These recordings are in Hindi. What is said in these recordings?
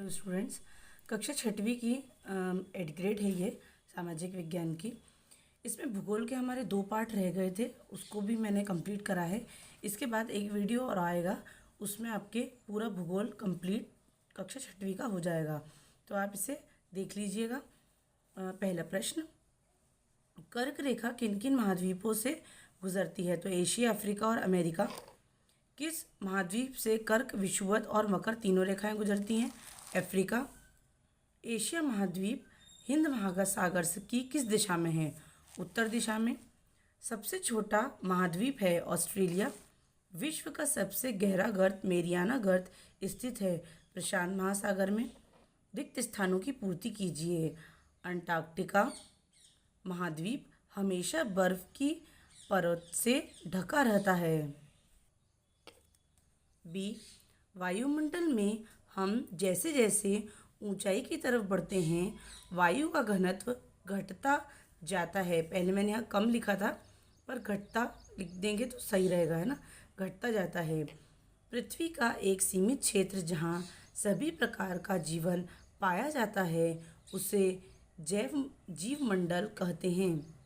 Hello students. कक्षा छठवीं की एड ग्रेड है ये सामाजिक विज्ञान की। इसमें भूगोल के हमारे 2 पार्ट रह गए थे, उसको भी मैंने कंप्लीट करा है। इसके बाद एक वीडियो और आएगा, उसमें आपके पूरा भूगोल कंप्लीट कक्षा छठवीं का हो जाएगा, तो आप इसे देख लीजिएगा। पहला प्रश्न, कर्क रेखा किन किन महाद्वीपों से गुजरती है? तो एशिया, अफ्रीका और अमेरिका। किस महाद्वीप से कर्क, विषुवत और मकर तीनों रेखाएं गुजरती हैं? अफ्रीका। एशिया महाद्वीप हिंद महासागर की किस दिशा में है? उत्तर दिशा में। सबसे छोटा महाद्वीप है ऑस्ट्रेलिया। विश्व का सबसे गहरा गर्त मेरियाना गर्त स्थित है प्रशांत महासागर में। रिक्त स्थानों की पूर्ति कीजिए। अंटार्कटिका महाद्वीप हमेशा बर्फ की परत से ढका रहता है। बी, वायुमंडल में हम जैसे जैसे ऊंचाई की तरफ बढ़ते हैं, वायु का घनत्व घटता जाता है। पहले मैंने यहाँ कम लिखा था, पर घटता लिख देंगे तो सही रहेगा, है ना। घटता जाता है। पृथ्वी का एक सीमित क्षेत्र जहाँ सभी प्रकार का जीवन पाया जाता है, उसे जीवमंडल कहते हैं।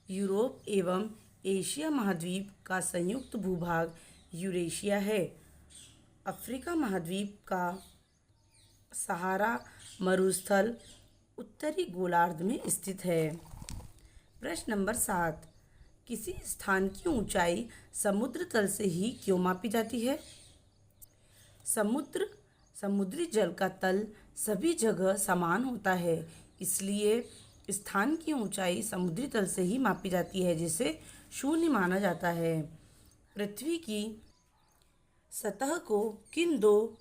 यूरोप एवं एशिया महाद्वीप का संयुक्त भूभाग यूरेशिया है। अफ्रीका महाद्वीप का सहारा मरुस्थल उत्तरी गोलार्ध में स्थित है। प्रश्न नंबर 7, किसी स्थान की ऊंचाई समुद्र तल से ही क्यों मापी जाती है? समुद्री जल का तल सभी जगह समान होता है, इसलिए स्थान की ऊंचाई समुद्री तल से ही मापी जाती है, जिसे शून्य माना जाता है। पृथ्वी की सतह को किन 2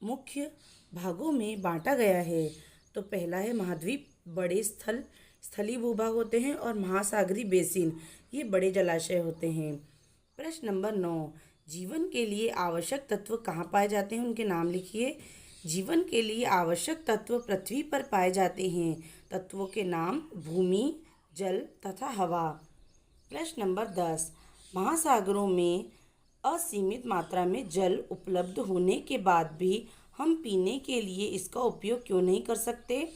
मुख्य भागों में बांटा गया है? तो पहला है महाद्वीप, बड़े स्थलीय भूभाग होते हैं, और महासागरीय बेसिन, ये बड़े जलाशय होते हैं। प्रश्न नंबर 9, जीवन के लिए आवश्यक तत्व कहाँ पाए जाते हैं? उनके नाम लिखिए। जीवन के लिए आवश्यक तत्व पृथ्वी पर पाए जाते हैं। तत्वों के नाम भूमि, जल तथा हवा। प्रश्न नंबर 10, महासागरों में असीमित मात्रा में जल उपलब्ध होने के बाद भी हम पीने के लिए इसका उपयोग क्यों नहीं कर सकते?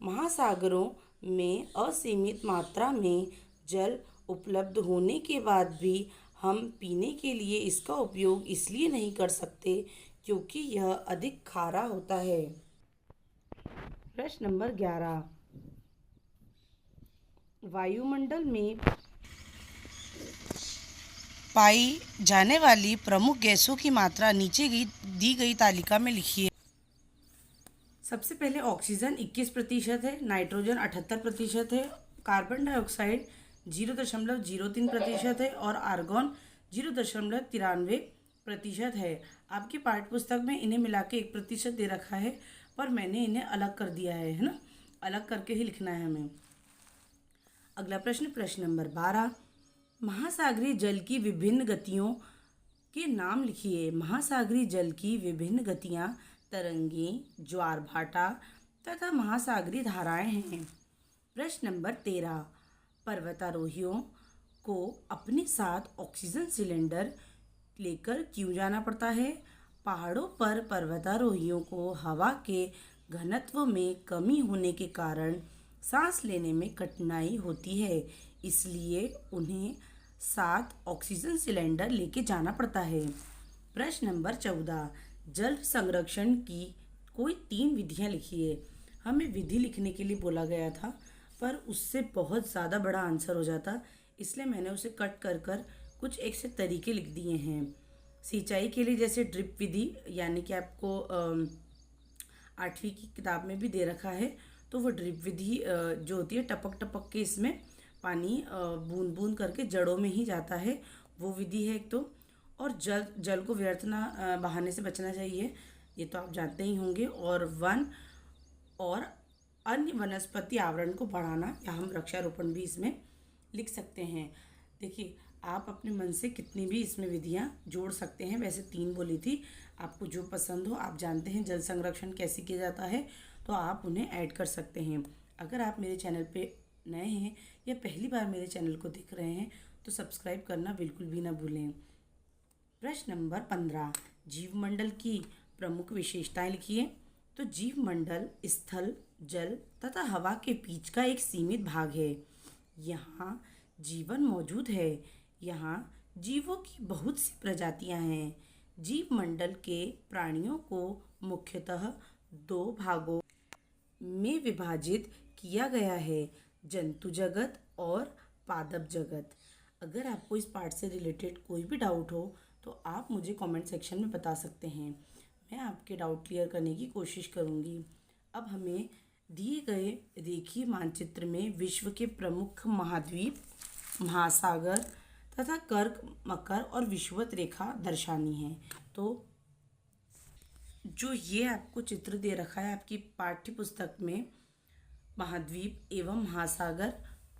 महासागरों में असीमित मात्रा में जल उपलब्ध होने के बाद भी हम पीने के लिए इसका उपयोग इसलिए नहीं कर सकते क्योंकि यह अधिक खारा होता है। प्रश्न नंबर 11, वायुमंडल में पाई जाने वाली प्रमुख गैसों की मात्रा नीचे दी गई तालिका में लिखिए। सबसे पहले ऑक्सीजन 21% है, नाइट्रोजन 78% है, कार्बन डाइऑक्साइड 0.03% है और आर्गॉन 0.93% है। आपकी पाठ्यपुस्तक में इन्हें मिला के 1% दे रखा है, पर मैंने इन्हें अलग कर दिया है ना। अलग करके ही लिखना है हमें। अगला प्रश्न, प्रश्न नंबर 12, महासागरीय जल की विभिन्न गतियों के नाम लिखिए। महासागरीय जल की विभिन्न गतियाँ तरंगी, ज्वार भाटा तथा महासागरीय धाराएं हैं। प्रश्न नंबर 13, पर्वतारोहियों को अपने साथ ऑक्सीजन सिलेंडर लेकर क्यों जाना पड़ता है? पहाड़ों पर पर्वतारोहियों को हवा के घनत्व में कमी होने के कारण सांस लेने में कठिनाई होती है, इसलिए उन्हें साथ ऑक्सीजन सिलेंडर लेके जाना पड़ता है। प्रश्न नंबर 14, जल संरक्षण की कोई 3 विधियां लिखिए। हमें विधि लिखने के लिए बोला गया था, पर उससे बहुत ज़्यादा बड़ा आंसर हो जाता, इसलिए मैंने उसे कट कर कुछ एक से तरीके लिख दिए हैं। सिंचाई के लिए जैसे ड्रिप विधि, यानी कि आपको 8वीं की किताब में भी दे रखा है, तो वो ड्रिप विधि जो होती है, टपक टपक के इसमें पानी बूंद बूंद करके जड़ों में ही जाता है, वो विधि है एक तो। और जल को व्यर्थ ना बहाने से बचना चाहिए, ये तो आप जानते ही होंगे। और वन और अन्य वनस्पति आवरण को बढ़ाना, या हम वृक्षारोपण भी इसमें लिख सकते हैं। देखिए, आप अपने मन से कितनी भी इसमें विधियां जोड़ सकते हैं। वैसे 3 बोली थी, आपको जो पसंद हो। आप जानते हैं जल संरक्षण कैसे किया जाता है, तो आप उन्हें ऐड कर सकते हैं। अगर आप मेरे चैनल पे नए हैं या पहली बार मेरे चैनल को देख रहे हैं, तो सब्सक्राइब करना बिल्कुल भी ना भूलें। प्रश्न नंबर 15, जीवमंडल की प्रमुख विशेषताएं लिखिए। तो जीव मंडल स्थल, जल तथा हवा के बीच का एक सीमित भाग है। यहाँ जीवन मौजूद है। यहाँ जीवों की बहुत सी प्रजातियां हैं। जीव मंडल के प्राणियों को मुख्यतः दो भागों में विभाजित किया गया है, जंतु जगत और पादप जगत। अगर आपको इस पार्ट से रिलेटेड कोई भी डाउट हो तो आप मुझे कमेंट सेक्शन में बता सकते हैं। मैं आपके डाउट क्लियर करने की कोशिश करूंगी। अब हमें दिए गए रेखीय मानचित्र में विश्व के प्रमुख महाद्वीप, महासागर तथा कर्क, मकर और विषुवत रेखा दर्शानी है। तो जो ये आपको चित्र दे रखा है आपकी पाठ्य पुस्तक में, महाद्वीप एवं महासागर,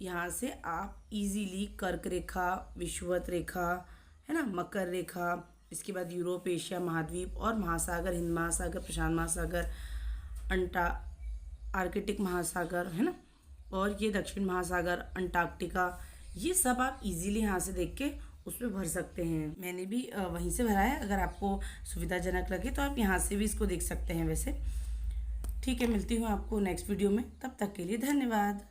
यहाँ से आप इजीली कर्क रेखा, विषुवत रेखा, है ना, मकर रेखा, इसके बाद यूरोप एशिया महाद्वीप और महासागर, हिंद महासागर, प्रशांत महासागर, आर्कटिक महासागर, है ना, और ये दक्षिण महासागर, अंटार्कटिका, ये सब आप इजीली यहाँ से देख के उसमें भर सकते हैं। मैंने भी वहीं से भरा है। अगर आपको सुविधाजनक लगे तो आप यहाँ से भी इसको देख सकते हैं। वैसे ठीक है, मिलती हूँ आपको नेक्स्ट वीडियो में। तब तक के लिए धन्यवाद।